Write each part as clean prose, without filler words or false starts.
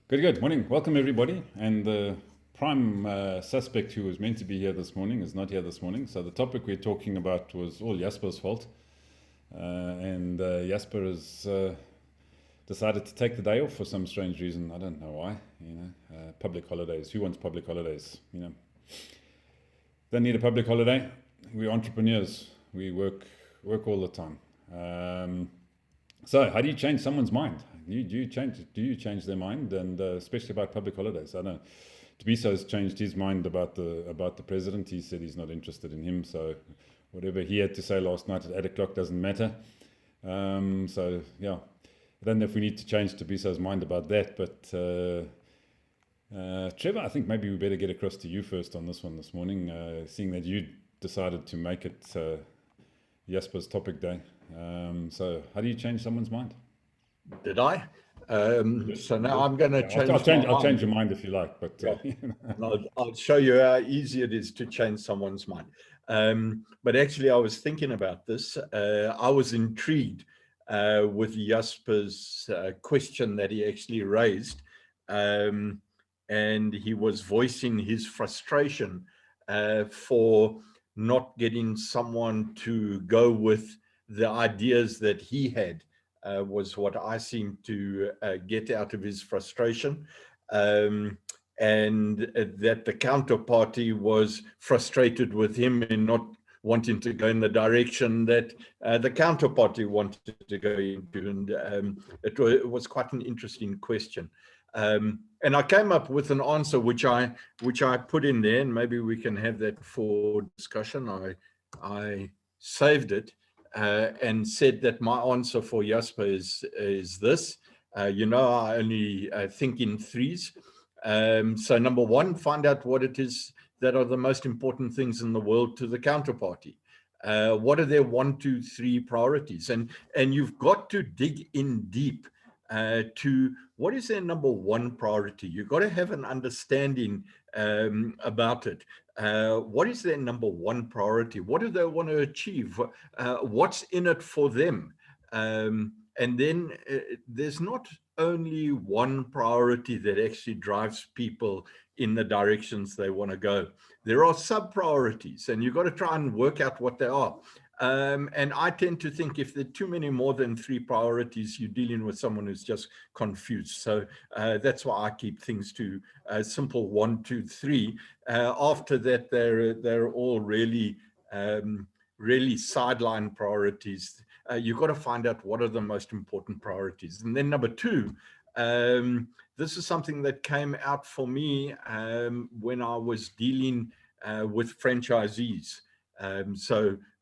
Good, good. Morning. Welcome, everybody. And the prime suspect who was meant to be here this morning is not here this morning. So the topic we're talking about was all Jasper's fault. And Jasper has decided to take the day off for some strange reason. I don't know why. Public holidays. Who wants public holidays? Don't need a public holiday. We're entrepreneurs. We work all the time. So how do you change someone's mind? Do you change their mind, and especially about public holidays? I don't know. Tabiso has changed his mind about the president. He said he's not interested in him. So whatever he had to say last night at 8 o'clock doesn't matter. So yeah, I don't know if we need to change Tabiso's mind about that. But Trevor, I think maybe we better get across to you first on this one this morning, seeing that you decided to make it Jasper's topic day. So how do you change someone's mind? Did I? So now I'm going to change. I'll change your mind if you like, but I'll show you how easy it is to change someone's mind. But actually, I was thinking about this. I was intrigued with Jasper's question that he actually raised, and he was voicing his frustration for not getting someone to go with the ideas that he had. Was what I seemed to get out of his frustration, and that the counterparty was frustrated with him in not wanting to go in the direction that the counterparty wanted to go into. And it was quite an interesting question. And I came up with an answer which I put in there, and maybe we can have that for discussion. I saved it. And said that my answer for Jasper is this. I only think in threes. So number one, find out what it is that are the most important things in the world to the counterparty. What are their 1, 2, 3 priorities? And you've got to dig in deep to what is their number one priority. You've got to have an understanding about it. What is their number one priority? What do they want to achieve? What's in it for them? And then there's not only one priority that actually drives people in the directions they want to go. There are sub-priorities, and you've got to try and work out what they are. And I tend to think if there are too many more than 3 priorities, you're dealing with someone who's just confused. So that's why I keep things to simple 1, 2, 3. After that, they're all really sideline priorities. You've got to find out what are the most important priorities. And then number 2, this is something that came out for me when I was dealing with franchisees.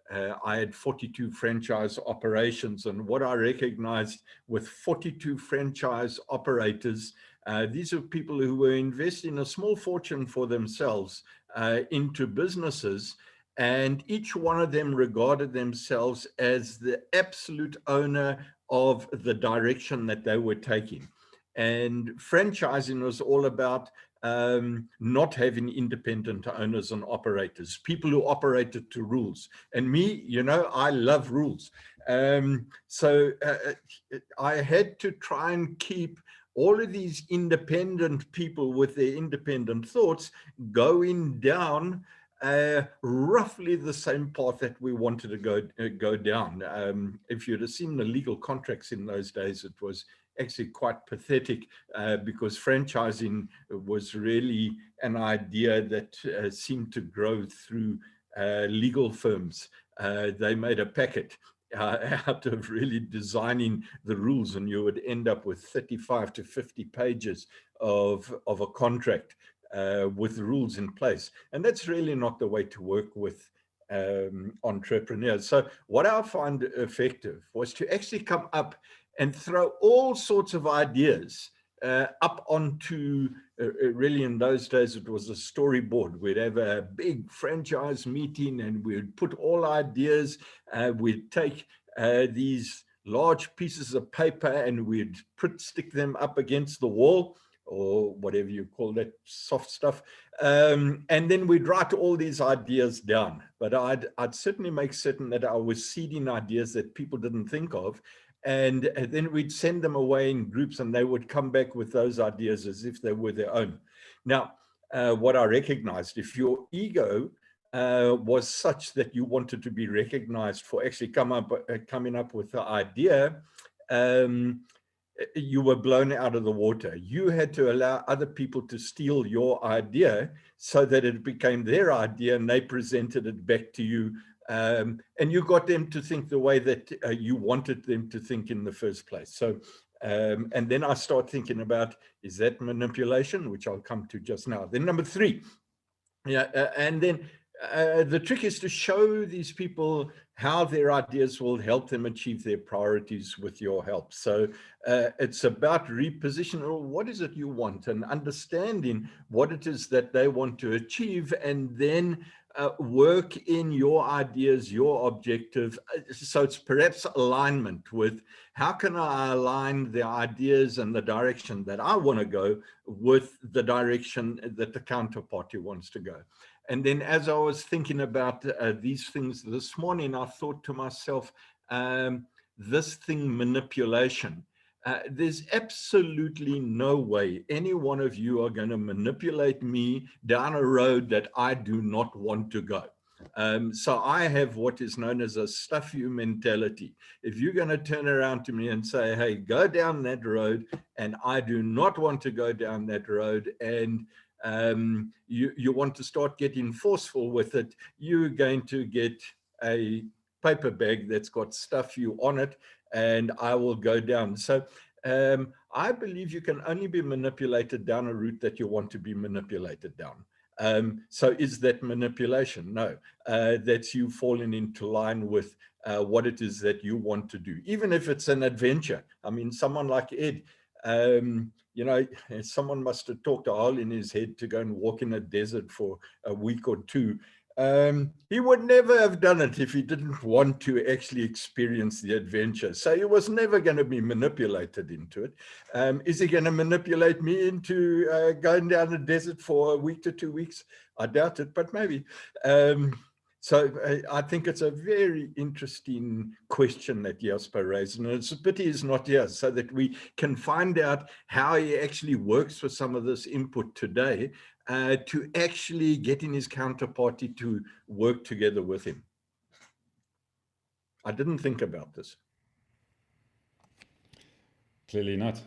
I had 42 franchise operations, and what I recognized with 42 franchise operators, these are people who were investing a small fortune for themselves into businesses, and each one of them regarded themselves as the absolute owner of the direction that they were taking. And franchising was all about not having independent owners and operators, people who operated to rules. And me, I love rules. So I had to try and keep all of these independent people with their independent thoughts going down roughly the same path that we wanted to go down. If you'd have seen the legal contracts in those days, it was actually quite pathetic because franchising was really an idea that seemed to grow through legal firms. They made a packet out of really designing the rules, and you would end up with 35 to 50 pages of a contract with rules in place. And that's really not the way to work with entrepreneurs. So what I found effective was to actually come up and throw all sorts of ideas up onto, really in those days, it was a storyboard. We'd have a big franchise meeting and we'd put all ideas. We'd take these large pieces of paper and we'd stick them up against the wall, or whatever you call that soft stuff. And then we'd write all these ideas down. But I'd certainly make certain that I was seeding ideas that people didn't think of. And then we'd send them away in groups, and they would come back with those ideas as if they were their own. Now, what I recognized, if your ego was such that you wanted to be recognized for actually coming up with the idea, you were blown out of the water. You had to allow other people to steal your idea so that it became their idea, and they presented it back to you. And you got them to think the way that you wanted them to think in the first place. So, and then I start thinking about, is that manipulation, which I'll come to just now. Then number 3, and then the trick is to show these people how their ideas will help them achieve their priorities with your help. So it's about repositioning, what is it you want, and understanding what it is that they want to achieve, and then work in your ideas, your objective. So it's perhaps alignment with, how can I align the ideas and the direction that I want to go with the direction that the counterparty wants to go. And then as I was thinking about these things this morning, I thought to myself, this thing, manipulation, there's absolutely no way any one of you are going to manipulate me down a road that I do not want to go. So I have what is known as a stuff you mentality. If you're going to turn around to me and say, hey, go down that road, and I do not want to go down that road, and you want to start getting forceful with it, you're going to get a paper bag that's got stuff you on it, and I will go down. So I believe you can only be manipulated down a route that you want to be manipulated down. So is that manipulation? No, that's you falling into line with what it is that you want to do, even if it's an adventure. I mean, someone like Ed, you know, someone must have talked a hole in his head to go and walk in a desert for a week or 2. He would never have done it if he didn't want to actually experience the adventure. So he was never going to be manipulated into it. Is he going to manipulate me into going down the desert for a week to 2 weeks? I doubt it, but maybe. So I think it's a very interesting question that Jasper raised, and it's a pity he's not here, so that we can find out how he actually works with some of this input today, to actually getting his counterparty to work together with him. I didn't think about this. Clearly not.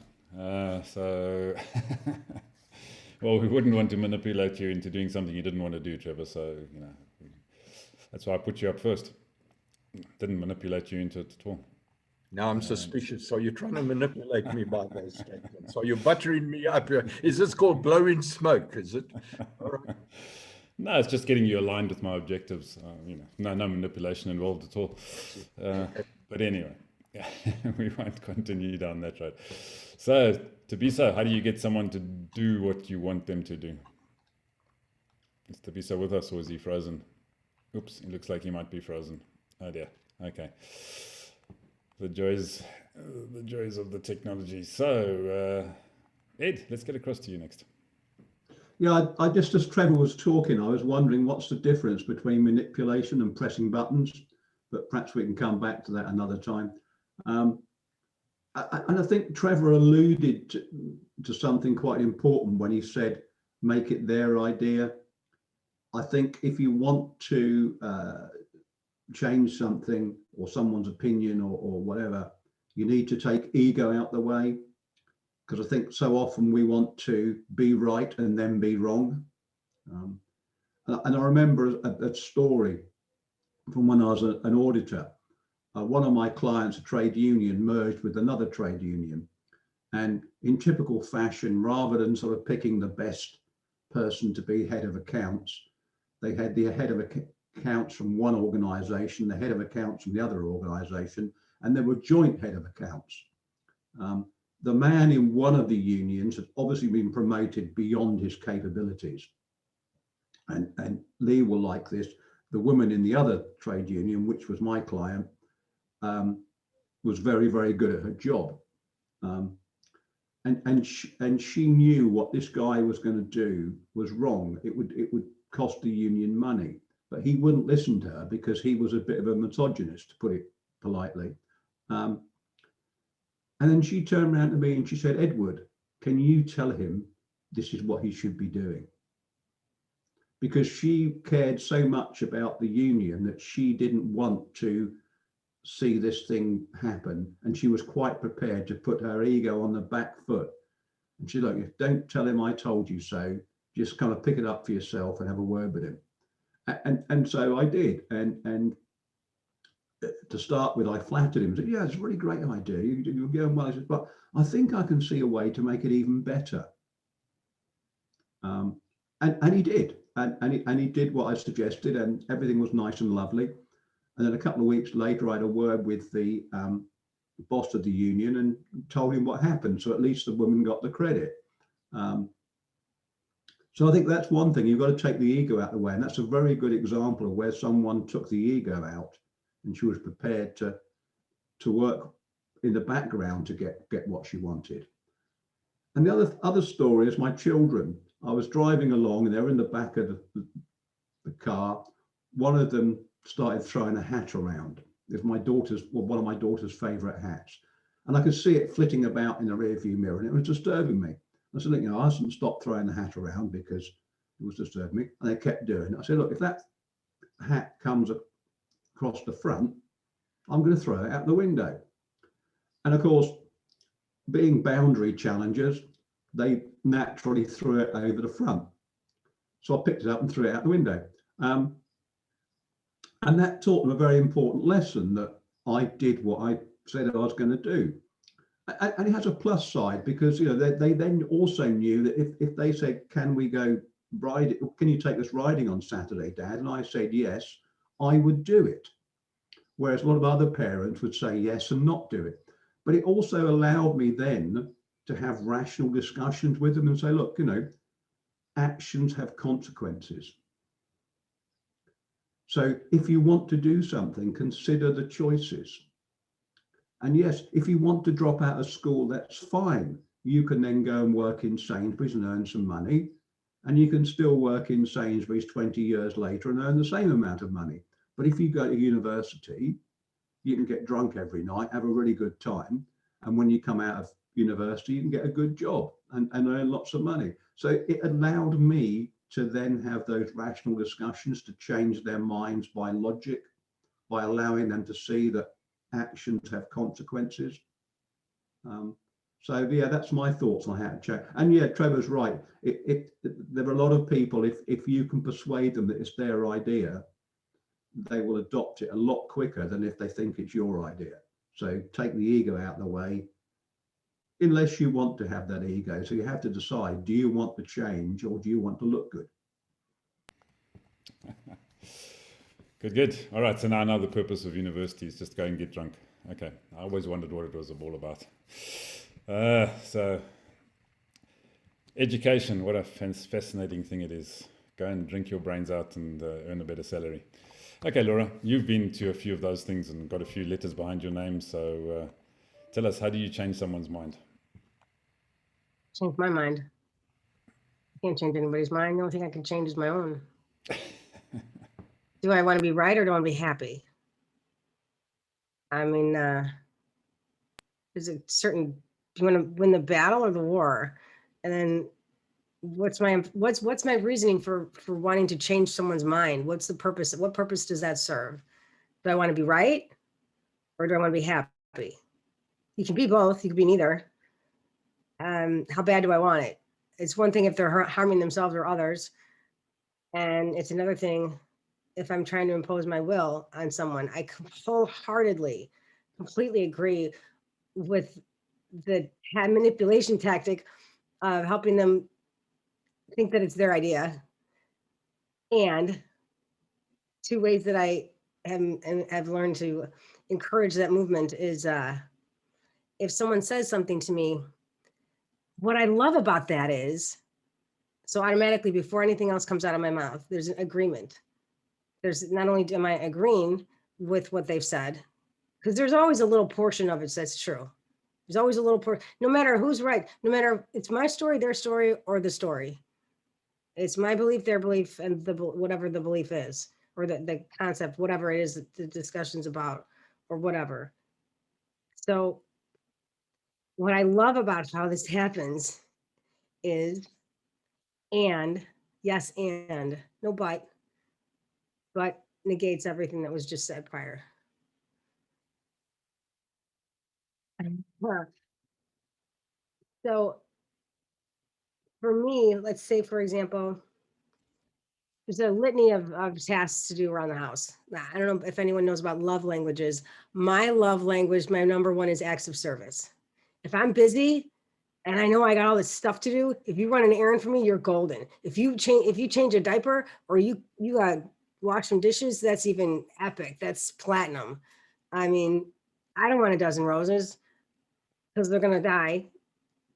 So, well, we wouldn't want to manipulate you into doing something you didn't want to do, Trevor. So, you know, that's why I put you up first. Didn't manipulate you into it at all. Now I'm suspicious. So you're trying to manipulate me by those statements. So you're buttering me up. Is this called blowing smoke? Is it? All right. No, it's just getting you aligned with my objectives. You know, no manipulation involved at all. But anyway, we won't continue down that road. So, Tabisa, how do you get someone to do what you want them to do? Is Tabisa with us, or is he frozen? Oops, it looks like he might be frozen. Oh dear. Okay. The joys of the technology. So, Ed, let's get across to you next. Yeah, I just, as Trevor was talking, I was wondering what's the difference between manipulation and pressing buttons, but perhaps we can come back to that another time. And I think Trevor alluded to something quite important when he said, make it their idea. I think if you want to change something or someone's opinion or whatever, you need to take ego out the way, because I think so often we want to be right and then be wrong. And I remember a story from when I was an auditor. One of my clients, a trade union, merged with another trade union. And in typical fashion, rather than sort of picking the best person to be head of accounts, they had the head of accounts from one organization, the head of accounts from the other organization, and they were joint head of accounts. The man in one of the unions had obviously been promoted beyond his capabilities. And Lee will like this. The woman in the other trade union, which was my client, was very, very good at her job. And she knew what this guy was going to do was wrong. It would cost the union money, but he wouldn't listen to her because he was a bit of a misogynist, to put it politely. And then she turned around to me and she said, Edward, can you tell him this is what he should be doing? Because she cared so much about the union that she didn't want to see this thing happen. And she was quite prepared to put her ego on the back foot. And she said, look, don't tell him I told you so. Just kind of pick it up for yourself and have a word with him. And so I did. And to start with, I flattered him. I said, yeah, it's a really great idea. You're going well. I said, but I think I can see a way to make it even better. And he did. And he did what I suggested, and everything was nice and lovely. And then a couple of weeks later, I had a word with the boss of the union and told him what happened. So at least the woman got the credit. So I think that's one thing. You've got to take the ego out of the way. And that's a very good example of where someone took the ego out and she was prepared to work in the background to get what she wanted. And the other story is my children. I was driving along and they were in the back of the car. One of them started throwing a hat around. It's one of my daughter's favorite hats. And I could see it flitting about in the rearview mirror and it was disturbing me. I said, look, I hadn't stopped throwing the hat around because it was disturbing me. And they kept doing it. I said, look, if that hat comes across the front, I'm going to throw it out the window. And of course, being boundary challengers, they naturally threw it over the front. So I picked it up and threw it out the window. And that taught them a very important lesson, that I did what I said I was going to do. And it has a plus side because they then also knew that if they said, can we go ride it? Can you take us riding on Saturday, Dad? And I said, yes, I would do it. Whereas a lot of other parents would say yes and not do it. But it also allowed me then to have rational discussions with them and say, look, actions have consequences. So if you want to do something, consider the choices. And yes, if you want to drop out of school, that's fine. You can then go and work in Sainsbury's and earn some money. And you can still work in Sainsbury's 20 years later and earn the same amount of money. But if you go to university, you can get drunk every night, have a really good time. And when you come out of university, you can get a good job and earn lots of money. So it allowed me to then have those rational discussions, to change their minds by logic, by allowing them to see that actions have consequences. So yeah, that's my thoughts on how to change. And yeah, Trevor's right. There are a lot of people, if you can persuade them that it's their idea, they will adopt it a lot quicker than if they think it's your idea. So take the ego out of the way, unless you want to have that ego. So you have to decide, do you want to change or do you want to look good? Good. All right. So now the purpose of university is just go and get drunk. Okay. I always wondered what it was all about. So education, what a fascinating thing it is. Go and drink your brains out and earn a better salary. Okay, Laura, you've been to a few of those things and got a few letters behind your name. So tell us, how do you change someone's mind? Change my mind. I can't change anybody's mind. The only thing I can change is my own. Do I want to be right or do I want to be happy? I mean, is it certain, do you want to win the battle or the war? And then what's my reasoning for wanting to change someone's mind? What's the purpose? What purpose does that serve? Do I want to be right or do I want to be happy? You can be both. You can be neither. How bad do I want it? It's one thing if they're harming themselves or others. And it's another thing if I'm trying to impose my will on someone. I wholeheartedly, completely agree with the manipulation tactic of helping them think that it's their idea. And two ways that I have learned to encourage that movement is if someone says something to me, what I love about that is, so automatically before anything else comes out of my mouth, there's an agreement. There's not only am I agreeing with what they've said, because there's always a little portion of it that's true. There's always a little portion, no matter who's right, no matter if it's my story, their story, or the story. It's my belief, their belief, and whatever the belief is, or the concept, whatever it is that the discussion's about, or whatever. So what I love about how this happens is, and yes, and no, but negates everything that was just said prior. So for me, let's say, for example, there's a litany of tasks to do around the house. Now, I don't know if anyone knows about love languages. My love language, my number one is acts of service. If I'm busy and I know I got all this stuff to do, if you run an errand for me, you're golden. If you change a diaper or you wash some dishes, that's even epic. That's platinum. I mean, I don't want a dozen roses because they're gonna die,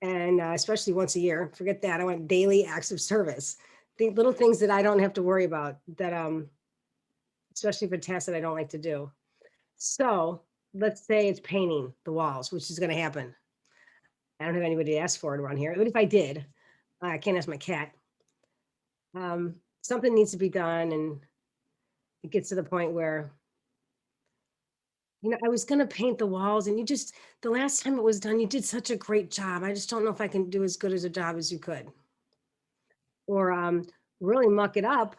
and especially once a year. Forget that. I want daily acts of service. The little things that I don't have to worry about. That especially for tasks that I don't like to do. So let's say it's painting the walls, which is going to happen. I don't have anybody to ask for it around here. But if I did, I can't ask my cat. Something needs to be done, and it gets to the point where, you know, I was going to paint the walls, and the last time it was done, you did such a great job. I just don't know if I can do as good as a job as you could. Or really muck it up.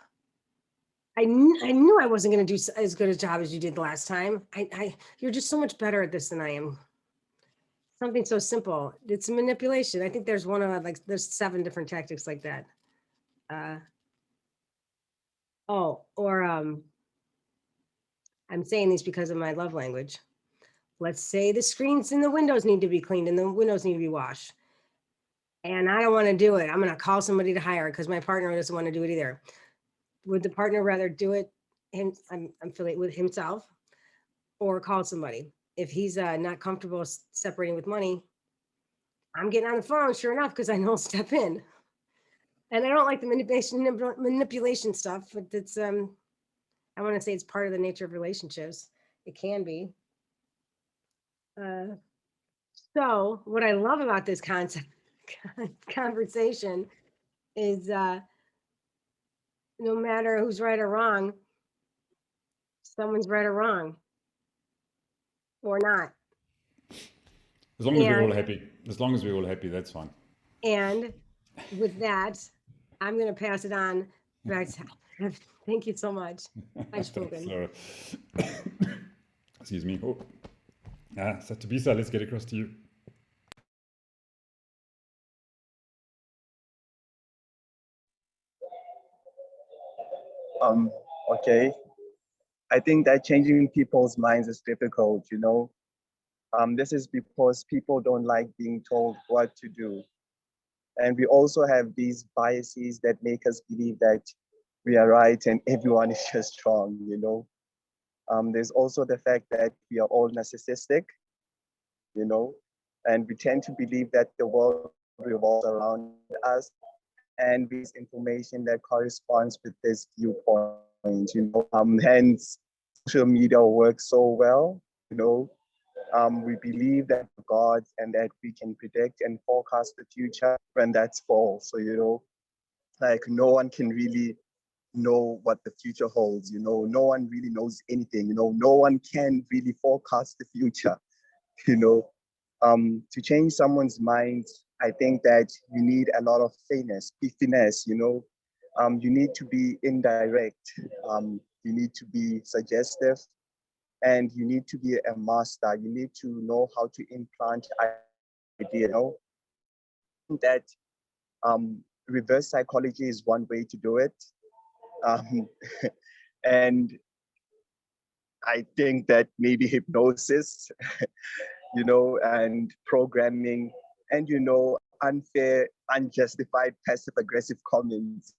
I knew I wasn't going to do as good a job as you did the last time. You're just so much better at this than I am. Something so simple. It's manipulation. I think there's there's 7 different tactics like that. I'm saying these because of my love language. Let's say the screens in the windows need to be cleaned and the windows need to be washed. And I don't want to do it. I'm going to call somebody to hire because my partner doesn't want to do it either. Would the partner rather do it I'm affiliated with himself or call somebody? If he's not comfortable separating with money, I'm getting on the phone, sure enough, because I know I'll step in. And I don't like the manipulation stuff, but it's I want to say it's part of the nature of relationships. It can be. So what I love about this conversation is no matter who's right or wrong, someone's right or wrong or not. As long as we're all happy. As long as we're all happy, that's fine. And with that, I'm going to pass it on back to thank you so much. I've spoken. Excuse me. Oh. So Tabisa, let's get across to you. Okay. I think that changing people's minds is difficult, you know. This is because people don't like being told what to do. And we also have these biases that make us believe that we are right and everyone is just wrong, you know. There's also the fact that we are all narcissistic, you know, and we tend to believe that the world revolves around us and this information that corresponds with this viewpoint, you know. Hence, social media works so well, you know. We believe that gods and that we can predict and forecast the future, when that's false. So, you know, like no one can really know what the future holds, you know, no one really knows anything, you know, no one can really forecast the future, you know. To change someone's mind, I think that you need a lot of finesse, you know. You need to be indirect, you need to be suggestive, and you need to be a master. You need to know how to implant idea, you know. That reverse psychology is one way to do it. And I think that maybe hypnosis, you know, and programming, and, you know, unfair, unjustified, passive-aggressive comments,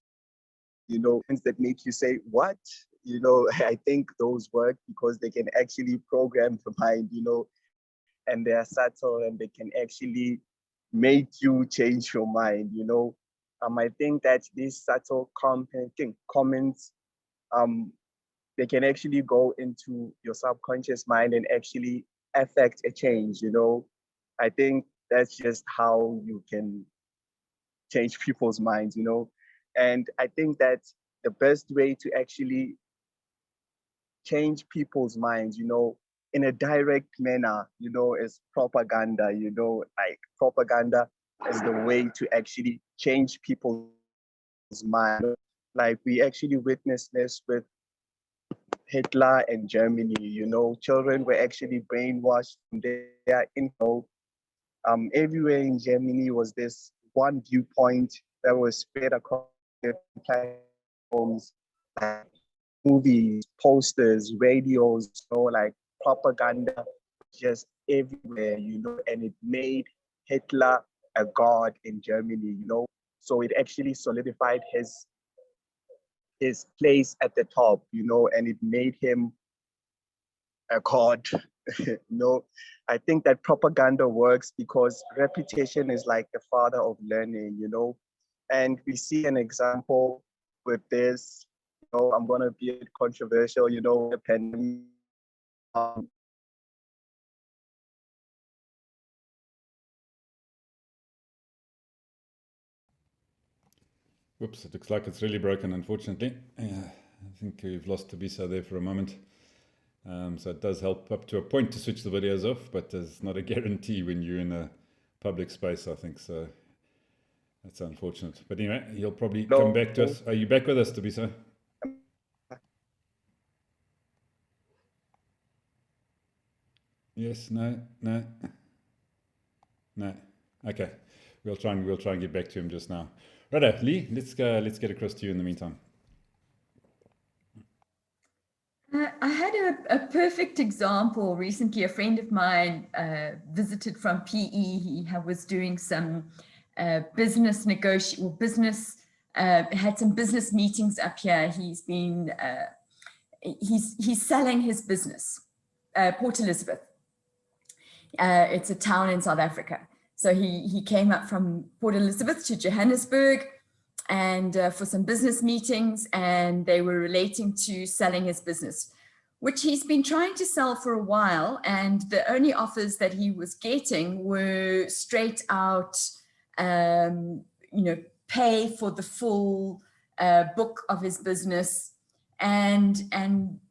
you know, things that make you say, what? You know, I think those work because they can actually program the mind, you know, and they are subtle and they can actually make you change your mind, you know. I think that these subtle comments, they can actually go into your subconscious mind and actually affect a change, you know. I think that's just how you can change people's minds, you know. And I think that the best way to actually change people's minds, you know, in a direct manner, you know, is propaganda, you know, like propaganda is the way to actually change people's mind. Like we actually witnessed this with Hitler and Germany, you know, children were actually brainwashed from their info. Everywhere in Germany was this one viewpoint that was spread across different platforms, like movies, posters, radios, you know, like propaganda just everywhere, you know, and it made Hitler a god in Germany, you know. So it actually solidified his place at the top, you know, and it made him a god. You know, I think that propaganda works because repetition is like the father of learning, you know, and we see an example with this. You know, I'm gonna be a bit controversial, you know, the pandemic. Whoops, it looks like it's really broken, unfortunately. I think we've lost Thabiso there for a moment. So it does help up to a point to switch the videos off, but there's not a guarantee when you're in a public space, I think. So that's unfortunate. But anyway, he'll probably come back to us. Are you back with us, Thabiso? Yes, no. Okay. We'll try and get back to him just now. Right, Lee, let's get across to you in the meantime. I had a perfect example recently. A friend of mine visited from PE. He was doing some business had some business meetings up here. He's been he's selling his business, Port Elizabeth. It's a town in South Africa. So he came up from Port Elizabeth to Johannesburg and for some business meetings, and they were relating to selling his business, which he's been trying to sell for a while. And the only offers that he was getting were straight out, you know, pay for the full book of his business. And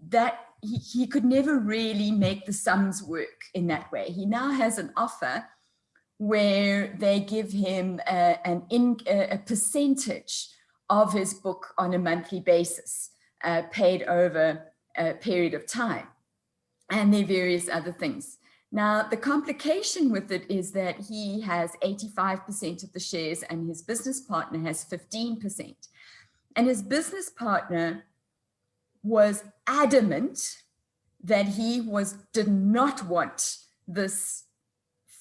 that he could never really make the sums work in that way. He now has an offer where they give him a percentage of his book on a monthly basis, paid over a period of time, and there are various other things. Now, the complication with it is that he has 85% of the shares and his business partner has 15%. And his business partner was adamant that he did not want this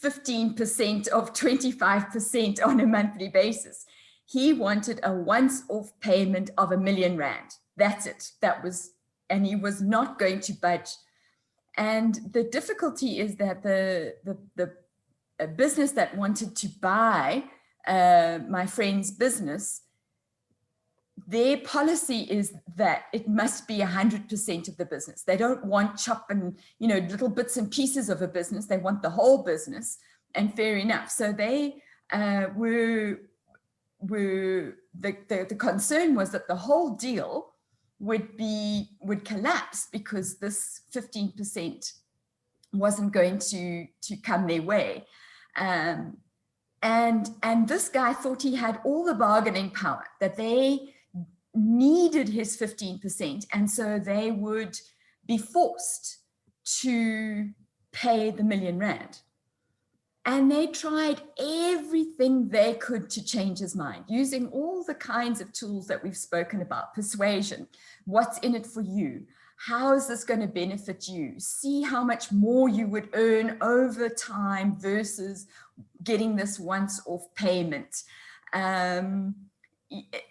15% of 25% on a monthly basis. He wanted a once-off payment of R1 million. That's it. And he was not going to budge. And the difficulty is that the business that wanted to buy my friend's business, their policy is that it must be 100% of the business. They don't want chop and, you know, little bits and pieces of a business. They want the whole business, and fair enough. So they the concern was that the whole deal would collapse because this 15% wasn't going to come their way. And this guy thought he had all the bargaining power, that they needed his 15%, and so they would be forced to pay the R1 million. And they tried everything they could to change his mind, using all the kinds of tools that we've spoken about: persuasion, what's in it for you, how is this going to benefit you, see how much more you would earn over time versus getting this once-off payment.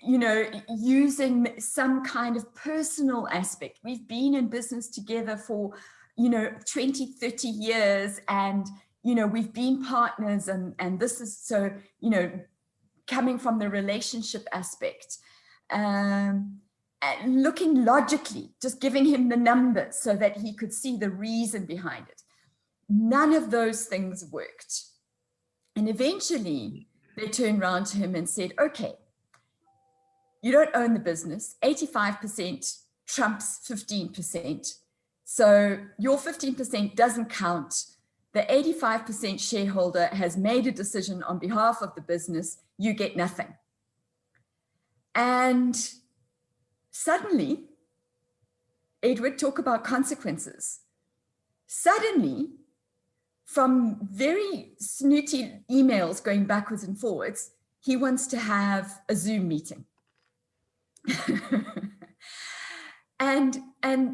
You know, using some kind of personal aspect. We've been in business together for, you know, 20, 30 years, and, you know, we've been partners, and this is so, you know, coming from the relationship aspect, and looking logically, just giving him the numbers so that he could see the reason behind it. None of those things worked. And eventually they turned around to him and said, okay, you don't own the business. 85% trumps 15%. So your 15% doesn't count. The 85% shareholder has made a decision on behalf of the business. You get nothing. And suddenly, Edward, talk about consequences. Suddenly, from very snooty emails going backwards and forwards, he wants to have a Zoom meeting. And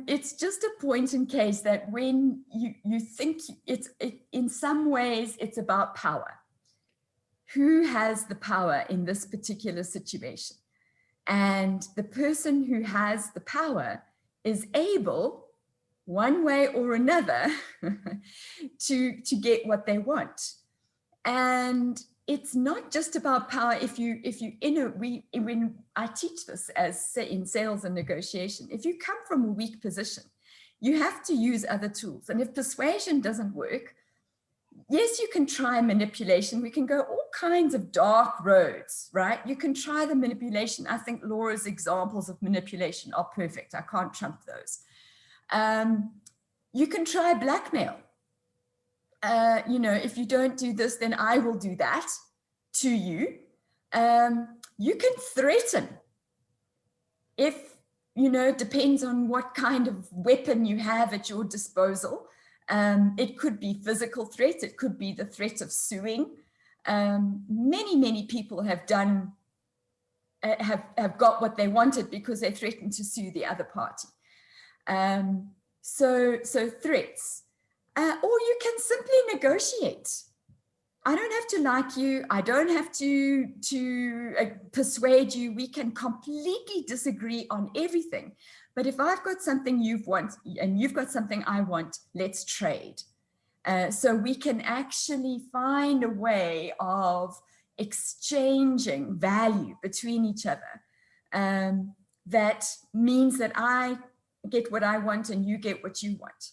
it's just a point in case that when you think in some ways it's about power. Who has the power in this particular situation? And the person who has the power is able, one way or another, to get what they want. And it's not just about power. When I teach this as in sales and negotiation, if you come from a weak position, you have to use other tools. And if persuasion doesn't work, yes, you can try manipulation. We can go all kinds of dark roads, right? You can try the manipulation. I think Laura's examples of manipulation are perfect. I can't trump those. You can try blackmail. If you don't do this, then I will do that to you. You can threaten. If, depends on what kind of weapon you have at your disposal. It could be physical threat. It could be the threat of suing. Many people have got what they wanted because they threatened to sue the other party. So threats. Or you can simply negotiate. I don't have to like you. I don't have to persuade you. We can completely disagree on everything. But if I've got something you want and you've got something I want, let's trade. So we can actually find a way of exchanging value between each other. That means that I get what I want and you get what you want.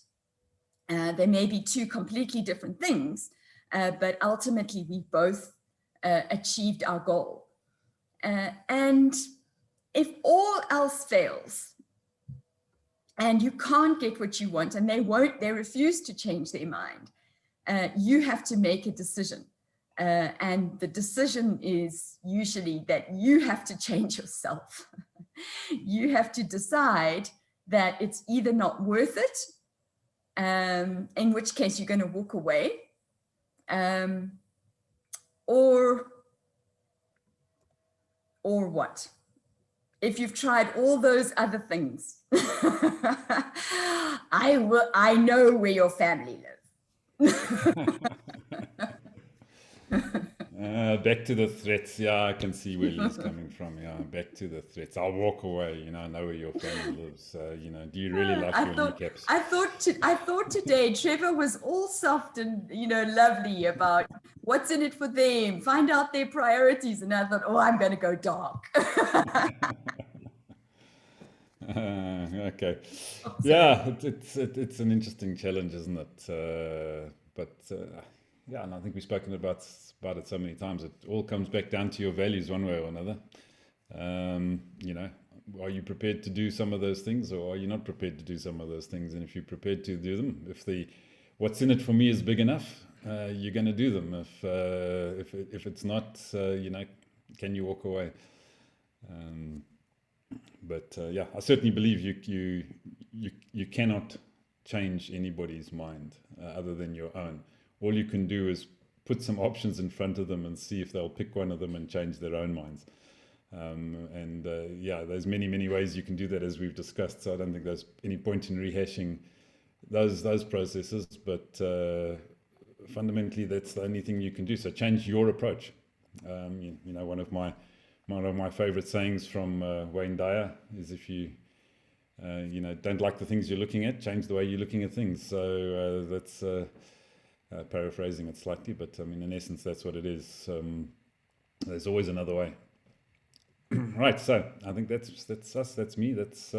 There may be two completely different things, but ultimately we both achieved our goal. And if all else fails and you can't get what you want and they refuse to change their mind, you have to make a decision. And the decision is usually that you have to change yourself. You have to decide that it's either not worth it, in which case you're going to walk away, or what? If you've tried all those other things, I know where your family live. Back to the threats. Yeah, I can see where Lee's coming from. Yeah, back to the threats. I'll walk away. I know where your family lives. Do you really like your kneecaps? I thought today Trevor was all soft and lovely about what's in it for them. Find out their priorities, and I thought, oh, I'm going to go dark. Okay. Yeah, it's an interesting challenge, isn't it? Yeah, and I think we've spoken about it so many times. It all comes back down to your values one way or another. Are you prepared to do some of those things, or are you not prepared to do some of those things? And if you're prepared to do them, if what's in it for me is big enough, you're going to do them. If it's not, can you walk away? Yeah, I certainly believe you cannot change anybody's mind other than your own. All you can do is put some options in front of them and see if they'll pick one of them and change their own minds. Yeah, there's many ways you can do that, as we've discussed. So I don't think there's any point in rehashing those processes. But fundamentally, that's the only thing you can do. So change your approach. One of my favorite sayings from Wayne Dyer is, if you don't like the things you're looking at, change the way you're looking at things. So that's paraphrasing it slightly, but in essence, that's what it is. There's always another way. Right, so I think that's us, that's me, that's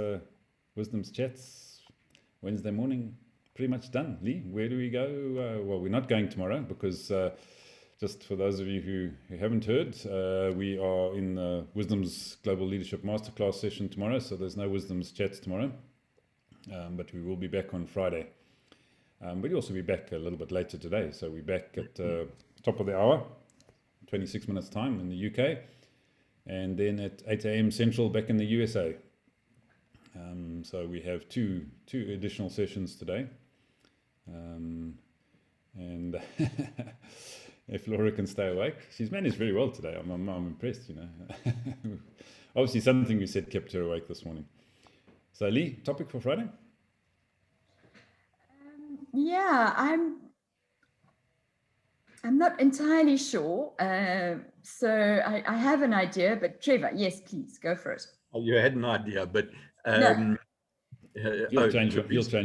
Wisdom's Chats Wednesday morning, pretty much done. Lee, where do we go? Well, we're not going tomorrow because just for those of you who haven't heard, we are in Wisdom's Global Leadership Masterclass session tomorrow, so there's no Wisdom's Chats tomorrow. but we will be back on Friday. But we'll also be back a little bit later today. So we're back at top of the hour, 26 minutes time in the UK, and then at 8 a.m. Central back in the USA. So we have two additional sessions today. And if Laura can stay awake, she's managed very well today. I'm impressed, you know. Obviously something you said kept her awake this morning. So Lee, topic for Friday? Yeah, I'm not entirely sure. So I have an idea, but Trevor, yes, please go for it. Oh, you had an idea, but No. You'll change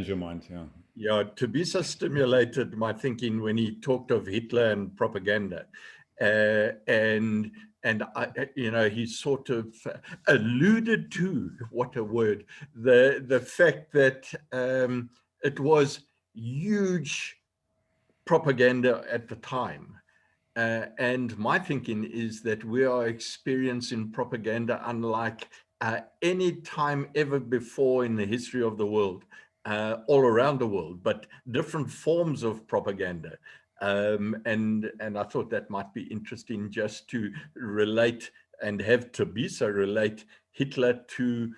your mind, yeah. Yeah, Tobisa stimulated my thinking when he talked of Hitler and propaganda, and I, you know, he sort of alluded to, what a word, the fact that it was huge propaganda at the time. And my thinking is that we are experiencing propaganda unlike any time ever before in the history of the world, all around the world, but different forms of propaganda. And I thought that might be interesting just to relate and have Tobisa relate Hitler to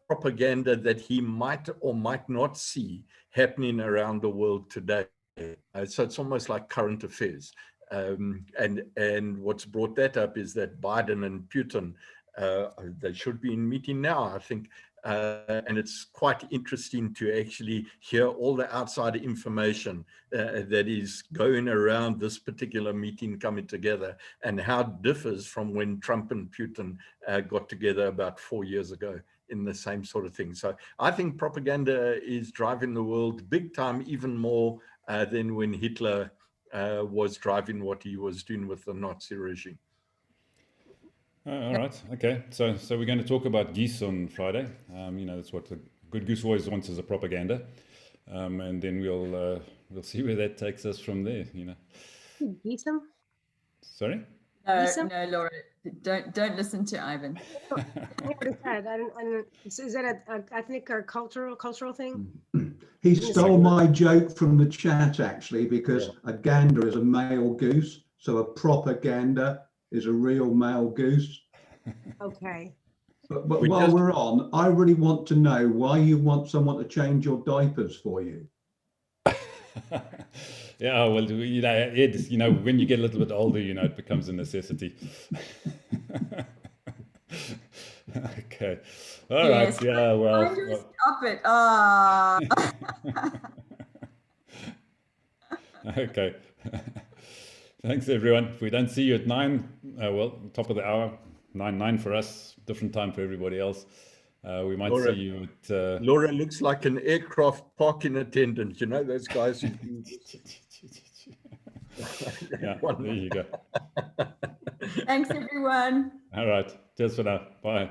propaganda that he might or might not see happening around the world today. So it's almost like current affairs. And what's brought that up is that Biden and Putin, they should be in meeting now, I think. And it's quite interesting to actually hear all the outside information that is going around this particular meeting coming together, and how it differs from when Trump and Putin got together about 4 years ago in the same sort of thing. So I think propaganda is driving the world big time, even more than when Hitler was driving what he was doing with the Nazi regime. All right, okay. So we're going to talk about geese on Friday. You know, that's what a good goose always wants, is a propaganda, and then we'll see where that takes us from there. You know. Geese? Sorry. No, Laura, don't listen to Ivan. Is that an ethnic or cultural thing? He stole my joke from the chat, actually, because a gander is a male goose, so a propaganda is a real male goose. Okay. But while we're on, I really want to know why you want someone to change your diapers for you. Yeah, well, you know, Ed, you know, when you get a little bit older, you know, it becomes a necessity. Okay. All right. Yeah, well. Stop it. Okay. Thanks, everyone. If we don't see you at 9, well, top of the hour, 9 for us, different time for everybody else. We might see you at... Laura looks like an aircraft parking attendant. You know, those guys who do... Yeah, there you go. Thanks, everyone. All right. Cheers for now. Bye.